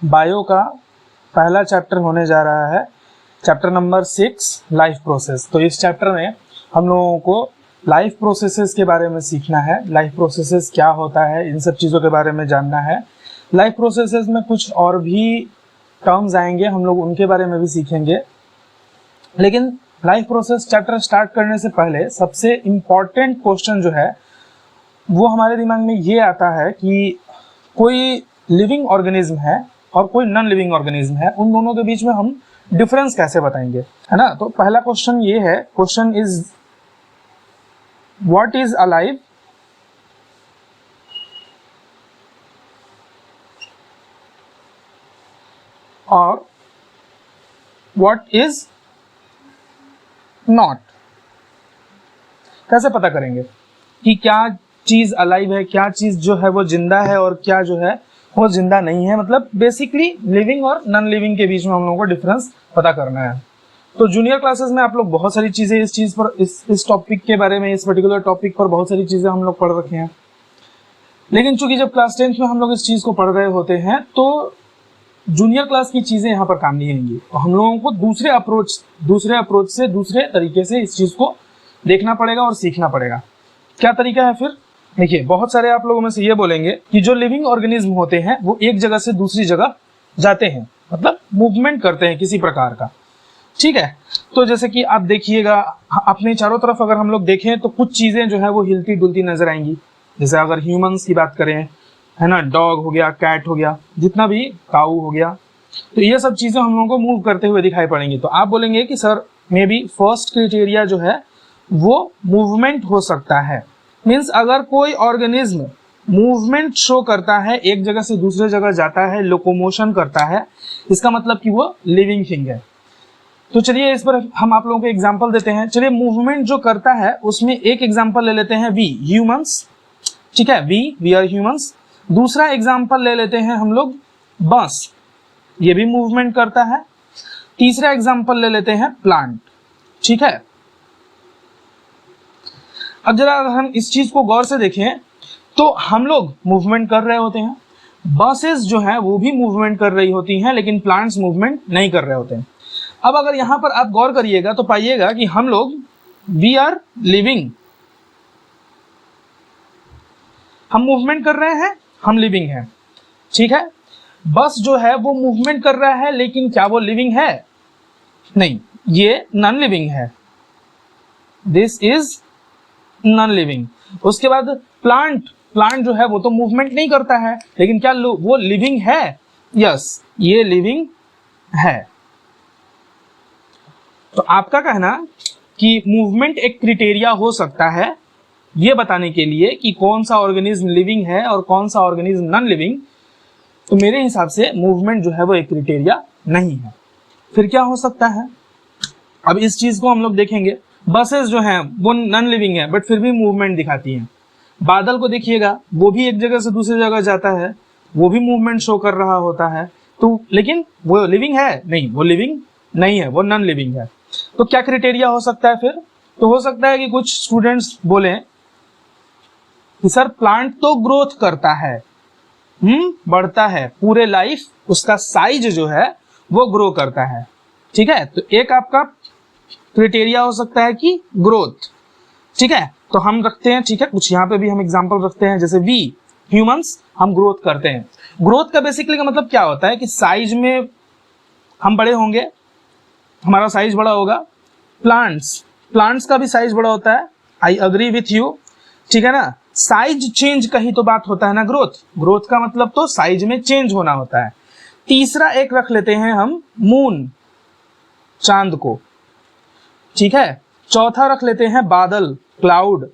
Bio का पहला chapter होने जा रहा है, चैप्टर नंबर 6 लाइफ प्रोसेस। तो इस चैप्टर में हम लोगों को लाइफ प्रोसेसेस के बारे में सीखना है। लाइफ प्रोसेसेस क्या होता है, इन सब चीज़ों के बारे में जानना है। लाइफ प्रोसेसेस में कुछ और भी टर्म्स आएंगे, हम लोग उनके बारे में भी सीखेंगे। लेकिन लाइफ प्रोसेस चैप्टर स्टार्ट करने से पहले सबसे इम्पॉर्टेंट क्वेश्चन जो है वो हमारे दिमाग में ये आता है कि कोई लिविंग ऑर्गेनिज्म है और कोई नॉन लिविंग ऑर्गेनिज्म है, उन दोनों के बीच में हम डिफरेंस कैसे बताएंगे, है ना। तो पहला क्वेश्चन ये है, question is what is alive और व्हाट इज नॉट। कैसे पता करेंगे कि क्या चीज अलाइव है, क्या चीज जो है वो जिंदा है और क्या जो है वो जिंदा नहीं है। मतलब बेसिकली लिविंग और नॉन लिविंग के बीच में हम लोगों को डिफरेंस पता करना है। तो जूनियर क्लासेस में आप लोग बहुत सारी चीजें इस चीज पर, इस टॉपिक के बारे में, इस पर्टिकुलर टॉपिक पर बहुत सारी चीजें हम लोग पढ़ रखे हैं। लेकिन चूंकि जब क्लास 10th में हम लोग इस चीज को पढ़ रहे होते हैं तो जूनियर क्लास की चीजें यहाँ पर काम नहीं आएंगी। तो हम लोगों को दूसरे अप्रोच से, दूसरे तरीके से इस चीज को देखना पड़ेगा और सीखना पड़ेगा। क्या तरीका है फिर? देखिए, बहुत सारे आप लोगों में से ये बोलेंगे कि जो लिविंग ऑर्गेनिज्म होते हैं वो एक जगह से दूसरी जगह जाते हैं, मतलब मूवमेंट करते हैं किसी प्रकार का, ठीक है। तो जैसे कि आप देखिएगा अपने चारों तरफ अगर हम लोग देखें तो कुछ चीजें जो है वो हिलती डुलती नजर आएंगी। जैसे अगर ह्यूमंस की बात करें, है ना, डॉग हो गया, कैट हो गया, जितना भी काऊ हो गया, तो ये सब चीजें हम लोगों को मूव करते हुए दिखाई पड़ेंगी। तो आप बोलेंगे कि sir may be first criteria जो है वो मूवमेंट हो सकता है। मीन्स अगर कोई ऑर्गेनिज्म मूवमेंट शो करता है, एक जगह से दूसरे जगह जाता है, लोकोमोशन करता है, इसका मतलब कि वो लिविंग थिंग है। तो चलिए इस पर हम आप लोगों को एग्जांपल देते हैं। चलिए, मूवमेंट जो करता है उसमें एक एग्जांपल ले लेते हैं, वी ह्यूमंस, ठीक है, वी आर ह्यूमंस। दूसरा एग्जांपल ले लेते हैं हम लोग बस, ये भी मूवमेंट करता है। तीसरा एग्जांपल ले लेते हैं प्लांट, ठीक है। अब जरा अगर हम इस चीज को गौर से देखें तो हम लोग मूवमेंट कर रहे होते हैं, बसेस जो है वो भी मूवमेंट कर रही होती हैं, लेकिन प्लांट्स मूवमेंट नहीं कर रहे होते हैं। अब अगर यहां पर आप गौर करिएगा तो पाइएगा कि हम लोग वी आर लिविंग, हम मूवमेंट कर रहे हैं, हम लिविंग है, ठीक है। बस जो है वो मूवमेंट कर रहा है, लेकिन क्या वो लिविंग है? नहीं, ये नॉन लिविंग है, दिस इज नॉन लिविंग। उसके बाद प्लांट जो है वो तो मूवमेंट नहीं करता है, लेकिन क्या वो लिविंग है? यस, ये लिविंग है। तो आपका कहना कि मूवमेंट एक क्राइटेरिया हो सकता है ये बताने के लिए कि कौन सा ऑर्गेनिज्म लिविंग है और कौन सा ऑर्गेनिज्म नॉन लिविंग, तो मेरे हिसाब से मूवमेंट जो है वो एक क्राइटेरिया नहीं है। फिर क्या हो सकता है? अब इस चीज को हम लोग देखेंगे। बसेस जो हैं वो नॉन लिविंग है बट फिर भी मूवमेंट दिखाती हैं। बादल को देखिएगा, वो भी एक जगह से दूसरी जगह जाता है, वो भी मूवमेंट शो कर रहा होता है, तो लेकिन वो लिविंग है? नहीं, वो लिविंग नहीं है, वो नॉन लिविंग है। तो क्या क्राइटेरिया हो सकता है फिर? तो हो सकता है कि कुछ स्टूडेंट्स बोले कि सर प्लांट तो ग्रोथ करता है, बढ़ता है, पूरे लाइफ उसका साइज जो है वो ग्रो करता है, ठीक है। तो एक आपका क्राइटेरिया हो सकता है कि ग्रोथ, ठीक है। तो हम रखते हैं, ठीक है, कुछ यहाँ पे भी हम एग्जांपल रखते हैं, जैसे वी ह्यूमंस, हम ग्रोथ करते हैं। ग्रोथ का बेसिकली का मतलब क्या होता है कि साइज में हम बड़े होंगे, हमारा साइज बड़ा होगा। प्लांट्स का भी साइज बड़ा होता है, आई अग्री विथ यू, ठीक है ना। साइज चेंज का ही तो बात होता है ना ग्रोथ का मतलब तो साइज में चेंज होना होता है। तीसरा एक रख लेते हैं हम मून, चांद को, ठीक है। चौथा रख लेते हैं बादल, क्लाउड,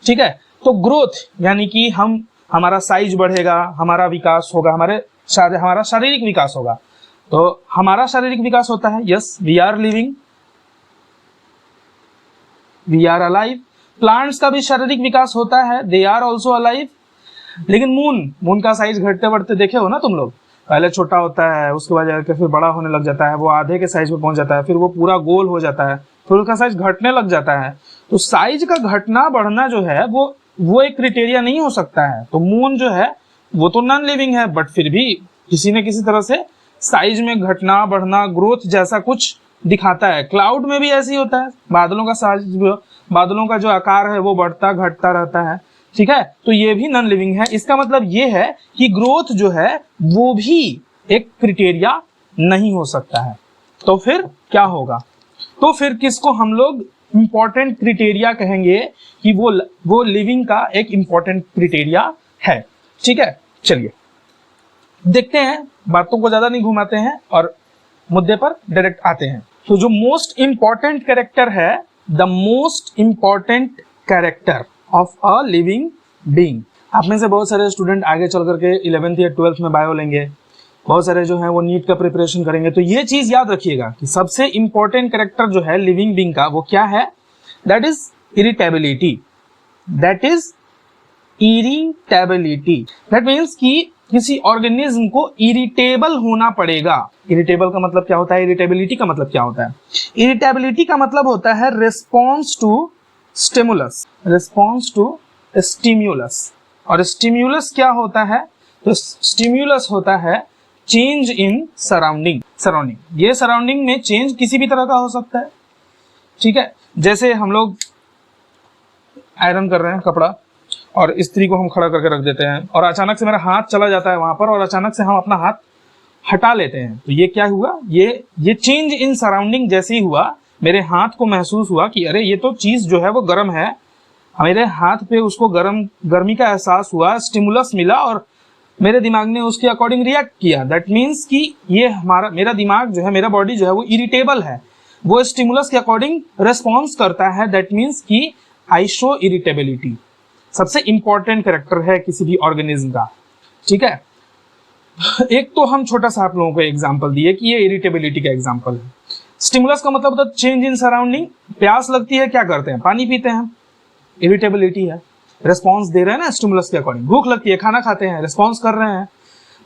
ठीक है। तो ग्रोथ यानी कि हमारा साइज बढ़ेगा, हमारा विकास होगा, हमारा शारीरिक विकास होगा। तो हमारा शारीरिक विकास होता है, yes, we are living, we are alive. Plants का भी शारीरिक विकास होता है, दे आर ऑल्सो अलाइव। लेकिन मून का साइज घटते बढ़ते देखे हो ना तुम लोग, पहले छोटा होता है, उसके बाद जाकर फिर बड़ा होने लग जाता है, वो आधे के साइज पे पहुंच जाता है, फिर वो पूरा गोल हो जाता है, फिर उसका साइज घटने लग जाता है। तो साइज का घटना बढ़ना जो है वो एक क्राइटेरिया नहीं हो सकता है। तो मून जो है वो तो नॉन लिविंग है, बट फिर भी किसी न किसी तरह से साइज में घटना बढ़ना, ग्रोथ जैसा कुछ दिखाता है। क्लाउड में भी ऐसे ही होता है, बादलों का साइज, बादलों का जो आकार है वो बढ़ता घटता रहता है, ठीक है। तो ये भी नॉन लिविंग है। इसका मतलब ये है कि ग्रोथ जो है वो भी एक क्राइटेरिया नहीं हो सकता है। तो फिर क्या होगा? तो फिर किसको हम लोग इंपॉर्टेंट क्राइटेरिया कहेंगे कि वो लिविंग का एक इंपॉर्टेंट क्राइटेरिया है, ठीक है। चलिए देखते हैं, बातों को ज्यादा नहीं घुमाते हैं और मुद्दे पर डायरेक्ट आते हैं। तो जो मोस्ट इंपॉर्टेंट कैरेक्टर है, the most important character of a living being. आप में से बहुत सारे स्टूडेंट आगे चल करके 11th या 12th में बायो लेंगे, बहुत सारे जो है वो नीट का प्रिपरेशन करेंगे। तो ये चीज याद रखिएगा कि सबसे इंपॉर्टेंट कैरेक्टर जो है लिविंग बीइंग का वो क्या है? That is irritability. That is irritability. That means कि किसी ऑर्गेनिज्म को इरिटेबल होना पड़ेगा। इरिटेबल का मतलब क्या होता है? इरिटेबिलिटी का मतलब क्या होता है? इरिटेबिलिटी का मतलब होता है response to stimulus, response to stimulus. और स्टिम्युलस क्या होता है? तो स्टिम्युलस होता है चेंज इन सराउंडिंग। ये सराउंडिंग में चेंज किसी भी तरह का हो सकता है, ठीक है। जैसे हम लोग आयरन कर रहे हैं कपड़ा और इस्त्री को हम खड़ा करके रख देते हैं और अचानक से मेरा हाथ चला जाता है वहां पर और अचानक से हम अपना हाथ हटा लेते हैं। तो ये क्या हुआ? ये चेंज इन सराउंडिंग जैसे ही हुआ, मेरे हाथ को महसूस हुआ कि अरे ये तो चीज जो है वो गर्म है। मेरे हाथ पे उसको गर्मी का एहसास हुआ, स्टिमुलस मिला और मेरे दिमाग ने उसके अकॉर्डिंग रिएक्ट किया। दैट मीन्स कि ये मेरा दिमाग जो है, मेरा बॉडी जो है वो इरिटेबल है, वो स्टिमुलस के अकॉर्डिंग रेस्पॉन्स करता है। दैट मीन्स कि आई शो इरिटेबिलिटी। सबसे इंपॉर्टेंट कैरेक्टर है किसी भी ऑर्गेनिज्म का, ठीक है। एक तो हम छोटा सा आप लोगों को एग्जांपल दिए कि ये इरिटेबिलिटी का एग्जांपल है। स्टिमुलस का मतलब होता है चेंज इन सराउंडिंग। प्यास लगती है, क्या करते हैं? पानी पीते हैं, इरिटेबिलिटी है, रिस्पॉन्स दे रहे हैं ना स्टिमुलस के अकॉर्डिंग। भूख लगती है, खाना खाते हैं, रिस्पॉन्स कर रहे हैं।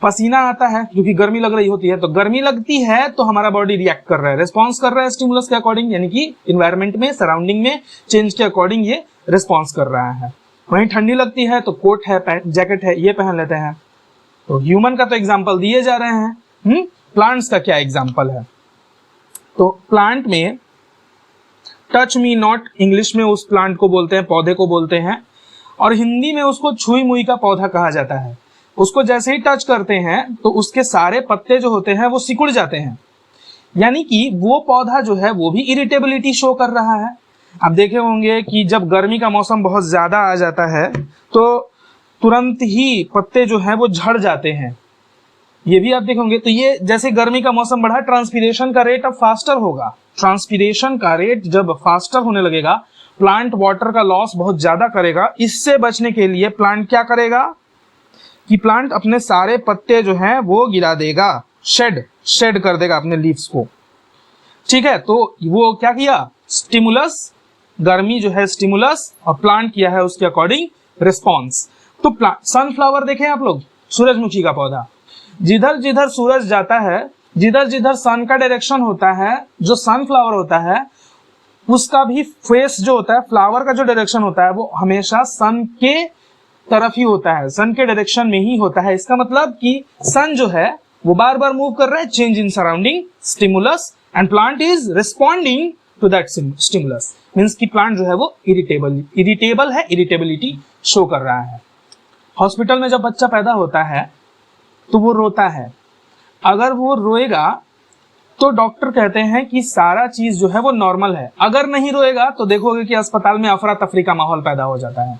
पसीना आता है क्योंकि गर्मी लग रही होती है, तो गर्मी लगती है तो हमारा बॉडी रिएक्ट कर रहा है, रिस्पॉन्स कर रहा है स्टिमुलस के अकॉर्डिंग, यानी कि इन्वायरमेंट में, सराउंडिंग में चेंज के अकॉर्डिंग ये रिस्पॉन्स कर रहा है। वहीं ठंडी लगती है तो कोट है, जैकेट है, ये पहन लेते हैं। तो ह्यूमन का तो एग्जाम्पल दिए जा रहे हैं। प्लांट्स का क्या एग्जाम्पल है? तो प्लांट में टच मी नॉट, इंग्लिश में उस प्लांट को बोलते हैं, पौधे को बोलते हैं, और हिंदी में उसको छुई मुई का पौधा कहा जाता है। उसको जैसे ही टच करते हैं तो उसके सारे पत्ते जो होते हैं वो सिकुड़ जाते हैं, यानी कि वो पौधा जो है वो भी इरिटेबिलिटी शो कर रहा है। आप देखे होंगे कि जब गर्मी का मौसम बहुत ज्यादा आ जाता है तो तुरंत ही पत्ते जो हैं वो झड़ जाते हैं, ये भी आप देखेंगे। तो ये जैसे गर्मी का मौसम बढ़ा, ट्रांसपीरेशन का रेट अब फास्टर होगा। ट्रांसपीरेशन का रेट जब फास्टर होने लगेगा, प्लांट वाटर का लॉस बहुत ज्यादा करेगा। इससे बचने के लिए प्लांट क्या कि प्लांट अपने सारे पत्ते जो हैं वो गिरा देगा, शेड कर देगा अपने लीव्स को, ठीक है। तो वो क्या किया? स्टिमुलस, गर्मी जो है स्टिमुलस, और प्लांट किया है उसके अकॉर्डिंग रिस्पॉन्स। तो सनफ्लावर देखें आप लोग, सूरजमुखी का पौधा, जिधर जिधर सूरज जाता है, जिधर जिधर सन का डायरेक्शन होता है, जो सनफ्लावर होता है उसका भी फेस जो होता है, फ्लावर का जो डायरेक्शन होता है वो हमेशा सन के तरफ ही होता है, सन के डायरेक्शन में ही होता है। इसका मतलब कि सन जो है वो बार बार मूव कर रहा है, change in surrounding, stimulus, and plant is responding to that stimulus. Means कि प्लांट जो है वो इरिटेबल है, इरिटेबिलिटी शो कर रहा है। हॉस्पिटल में जब बच्चा पैदा होता है तो वो रोता है। अगर वो रोएगा तो डॉक्टर कहते हैं कि सारा चीज जो है वो नॉर्मल है। अगर नहीं रोएगा तो देखोगे कि अस्पताल में अफरा तफरी का माहौल पैदा हो जाता है।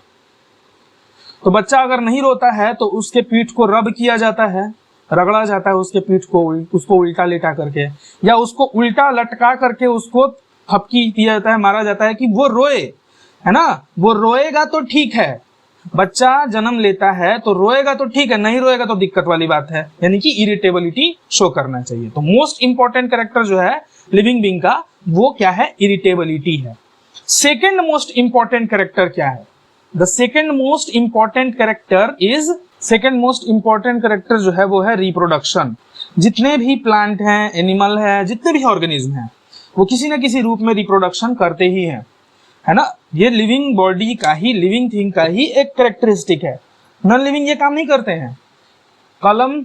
तो बच्चा अगर नहीं रोता है तो उसके पीठ को रब किया जाता है, रगड़ा जाता है उसके पीठ को, उसको उल्टा लेटा करके या उसको उल्टा लटका करके उसको थपकी दिया जाता है, मारा जाता है कि वो रोए, है ना। वो रोएगा तो ठीक है, बच्चा जन्म लेता है तो रोएगा तो ठीक है, नहीं रोएगा तो दिक्कत वाली बात है, यानी कि इरिटेबिलिटी शो करना चाहिए। तो मोस्ट इंपॉर्टेंट कैरेक्टर जो है लिविंग बीइंग का वो क्या है? इरिटेबिलिटी है। सेकेंड मोस्ट इंपॉर्टेंट कैरेक्टर क्या है? The second most important character is, second most important character जो है वो है रिप्रोडक्शन। जितने भी प्लांट हैं, एनिमल है, जितने भी ऑर्गेनिज्म हैं, वो किसी न किसी रूप में रिप्रोडक्शन करते ही हैं, है ना। ये लिविंग बॉडी का ही, लिविंग थिंग का ही एक कैरेक्टरिस्टिक है। नॉन लिविंग ये काम नहीं करते हैं। कलम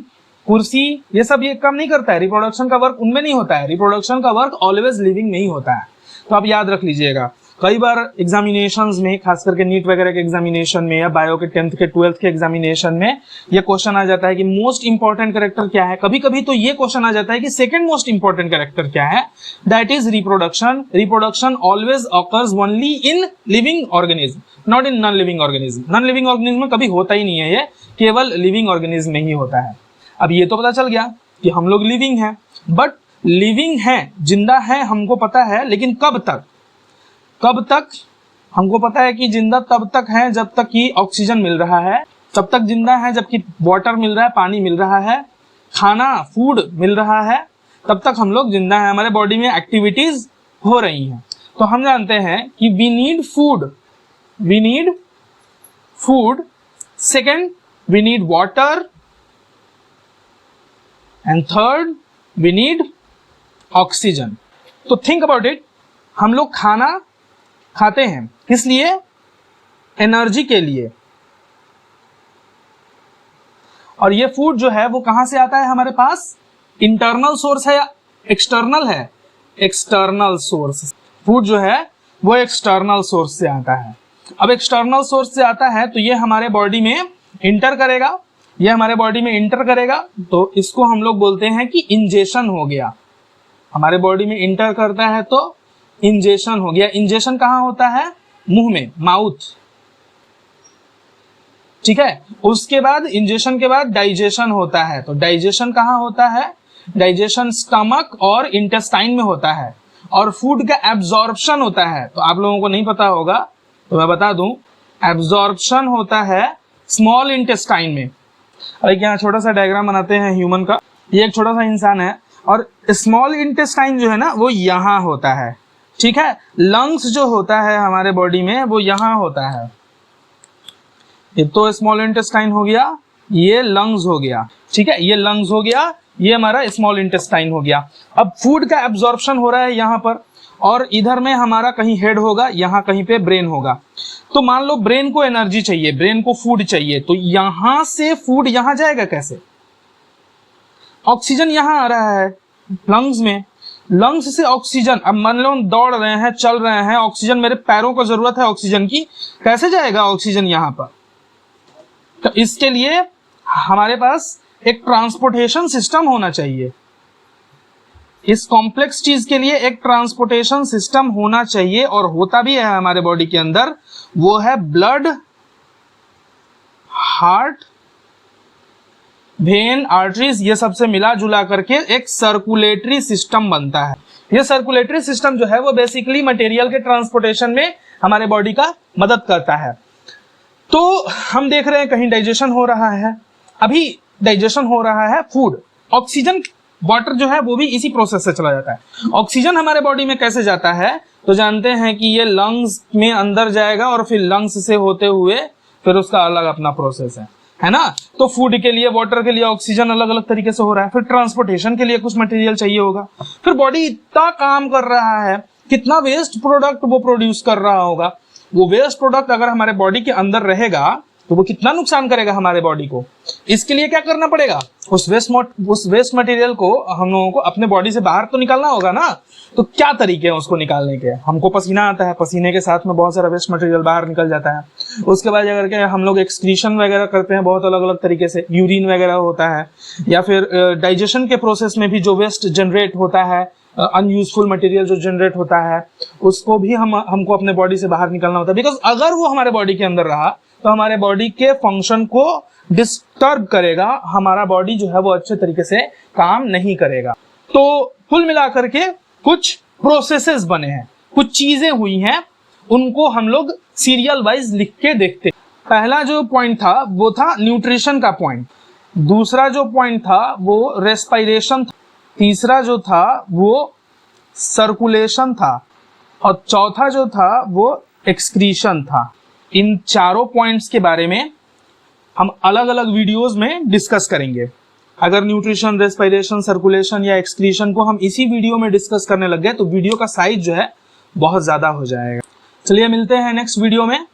कुर्सी, ये सब ये काम नहीं करता है। रिप्रोडक्शन का वर्क उनमें नहीं होता है, रिप्रोडक्शन का वर्क ऑलवेज लिविंग में ही होता है। तो आप याद रख लीजिएगा, कई बार एग्जामिनेशंस में, खास करके नीट वगैरह के एग्जामिनेशन में या बायो के 10th के 12th के एग्जामिनेशन में ये क्वेश्चन आ जाता है कि मोस्ट इंपॉर्टेंट कैरेक्टर क्या है। कभी कभी तो ये क्वेश्चन आ जाता है कि सेकंड मोस्ट इंपॉर्टेंट कैरेक्टर क्या है, that is reproduction. Reproduction always occurs only in living organism, not in non living organism. Non living organism में कभी होता ही नहीं है, ये केवल लिविंग ऑर्गेनिज्म में ही होता है। अब ये तो पता चल गया कि हम लोग लिविंग हैं, बट लिविंग हैं, जिंदा हैं हमको पता है, लेकिन कब तक? कब तक हमको पता है कि जिंदा तब तक है जब तक कि ऑक्सीजन मिल रहा है, तब तक जिंदा है जबकि वाटर मिल रहा है, पानी मिल रहा है, खाना फूड मिल रहा है, तब तक हम लोग जिंदा हैं, हमारे बॉडी में एक्टिविटीज हो रही हैं। तो हम जानते हैं कि we need food, we need food, second we need water, and third we need oxygen. तो थिंक अबाउट इट, हम लोग खाना खाते हैं किस लिए? एनर्जी के लिए। और ये फूड जो है वो कहां से आता है हमारे पास? इंटरनल सोर्स है या एक्सटर्नल है? External source. फूड जो है वो एक्सटर्नल सोर्स से आता है। अब एक्सटर्नल सोर्स से आता है तो ये हमारे बॉडी में इंटर करेगा, ये हमारे बॉडी में इंटर करेगा, तो इसको हम लोग बोलते हैं कि इंजेशन हो गया। हमारे बॉडी में इंटर करता है तो इंजेशन हो गया। इंजेशन कहाँ होता है? मुंह में, माउथ, ठीक है। उसके बाद इंजेशन के बाद डाइजेशन होता है, तो डाइजेशन कहाँ होता है? डाइजेशन स्टमक और इंटेस्टाइन में होता है। और फूड का एब्जॉर्प्शन होता है, तो आप लोगों को नहीं पता होगा तो मैं बता दूं, एब्जॉर्प्शन होता है स्मॉल इंटेस्टाइन में। अब यहाँ छोटा सा डायग्राम बनाते हैं ह्यूमन का। ये एक छोटा सा इंसान है और स्मॉल इंटेस्टाइन जो है ना वो यहाँ होता है, ठीक है। लंग्स जो होता है हमारे बॉडी में वो यहाँ होता है। ये तो स्मॉल इंटेस्टाइन हो गया, ये लंग्स हो गया, ठीक है। ये लंग्स हो गया, ये हमारा स्मॉल इंटेस्टाइन हो गया। अब फूड का एब्जॉर्प्शन हो रहा है यहाँ पर, और इधर में हमारा कहीं हेड होगा, यहाँ कहीं पे ब्रेन होगा। तो मान लो ब्रेन को एनर्जी चाहिए, ब्रेन को फूड चाहिए, तो यहां से फूड यहां जाएगा कैसे? ऑक्सीजन यहां आ रहा है लंग्स में, लंग्स से ऑक्सीजन, अब मान लो हम दौड़ रहे हैं, चल रहे हैं, ऑक्सीजन मेरे पैरों को जरूरत है ऑक्सीजन की, कैसे जाएगा ऑक्सीजन यहां पर? तो इसके लिए हमारे पास एक ट्रांसपोर्टेशन सिस्टम होना चाहिए। इस कॉम्प्लेक्स चीज के लिए एक ट्रांसपोर्टेशन सिस्टम होना चाहिए, और होता भी है हमारे बॉडी के अंदर। वो है ब्लड, हार्ट, वेन, आर्टरीज, ये सबसे मिला जुला करके एक सर्कुलेटरी सिस्टम बनता है। ये सर्कुलेटरी सिस्टम जो है वो बेसिकली मटेरियल के ट्रांसपोर्टेशन में हमारे बॉडी का मदद करता है। तो हम देख रहे हैं कहीं डाइजेशन हो रहा है, अभी डाइजेशन हो रहा है फूड, ऑक्सीजन, वाटर जो है वो भी इसी प्रोसेस से चला जाता है। ऑक्सीजन हमारे बॉडी में कैसे जाता है? तो जानते हैं कि ये लंग्स में अंदर जाएगा और फिर लंग्स से होते हुए फिर उसका अलग अपना प्रोसेस है ना। तो फूड के लिए, वाटर के लिए ऑक्सीजन अलग अलग तरीके से हो रहा है, फिर ट्रांसपोर्टेशन के लिए कुछ मटेरियल चाहिए होगा, फिर बॉडी इतना काम कर रहा है, कितना वेस्ट प्रोडक्ट वो प्रोड्यूस कर रहा होगा। वो वेस्ट प्रोडक्ट अगर हमारे बॉडी के अंदर रहेगा तो वो कितना नुकसान करेगा हमारे बॉडी को। इसके लिए क्या करना पड़ेगा? उस वेस्ट मटेरियल को हम लोगों को अपने बॉडी से बाहर तो निकालना होगा ना। तो क्या तरीके हैं उसको निकालने के? हमको पसीना आता है, पसीने के साथ में बहुत सारा वेस्ट मटेरियल बाहर निकल जाता है। उसके बाद अगर के हम लोग एक्सक्रीशन वगैरह करते हैं बहुत अलग अलग तरीके से, यूरिन वगैरह होता है, या फिर डाइजेशन के प्रोसेस में भी जो वेस्ट जनरेट होता है, अनयूजफुल मटेरियल जो जनरेट होता है, उसको भी हमको अपने बॉडी से बाहर निकालना होता है। बिकॉज अगर वो हमारे बॉडी के अंदर रहा तो हमारे बॉडी के फंक्शन को डिस्टर्ब करेगा, हमारा बॉडी जो है वो अच्छे तरीके से काम नहीं करेगा। तो कुल मिलाकर के कुछ प्रोसेसेस बने हैं, कुछ चीजें हुई हैं, उनको हम लोग सीरियल वाइज लिख के देखते। पहला जो पॉइंट था वो था न्यूट्रिशन का पॉइंट, दूसरा जो पॉइंट था वो रेस्पिरेशन था, तीसरा जो था वो सर्कुलेशन था, और चौथा जो था वो एक्सक्रीशन था। इन चारों पॉइंट्स के बारे में हम अलग अलग वीडियोस में डिस्कस करेंगे। अगर न्यूट्रिशन, रेस्पिरेशन, सर्कुलेशन या एक्सक्रीशन को हम इसी वीडियो में डिस्कस करने लग गए तो वीडियो का साइज जो है बहुत ज्यादा हो जाएगा। चलिए मिलते हैं नेक्स्ट वीडियो में।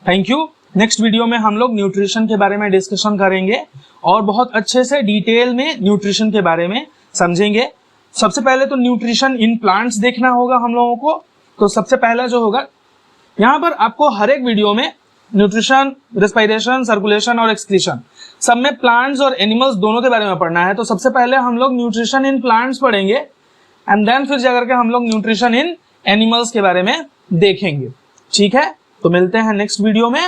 थैंक यू नेक्स्ट वीडियो में हम लोग न्यूट्रिशन के बारे में डिस्कशन करेंगे और बहुत अच्छे से डिटेल में न्यूट्रिशन के बारे में समझेंगे। सबसे पहले तो न्यूट्रिशन इन प्लांट्स देखना होगा हम लोगों को। तो सबसे पहला जो होगा, यहाँ पर आपको हर एक वीडियो में न्यूट्रिशन, रेस्पिरेशन, सर्कुलेशन और एक्सक्रीशन सब में प्लांट्स और एनिमल्स दोनों के बारे में पढ़ना है। तो सबसे पहले हम लोग न्यूट्रिशन इन प्लांट्स पढ़ेंगे एंड देन फिर जाकर के हम लोग न्यूट्रिशन इन एनिमल्स के बारे में देखेंगे। ठीक है, तो मिलते हैं नेक्स्ट वीडियो में।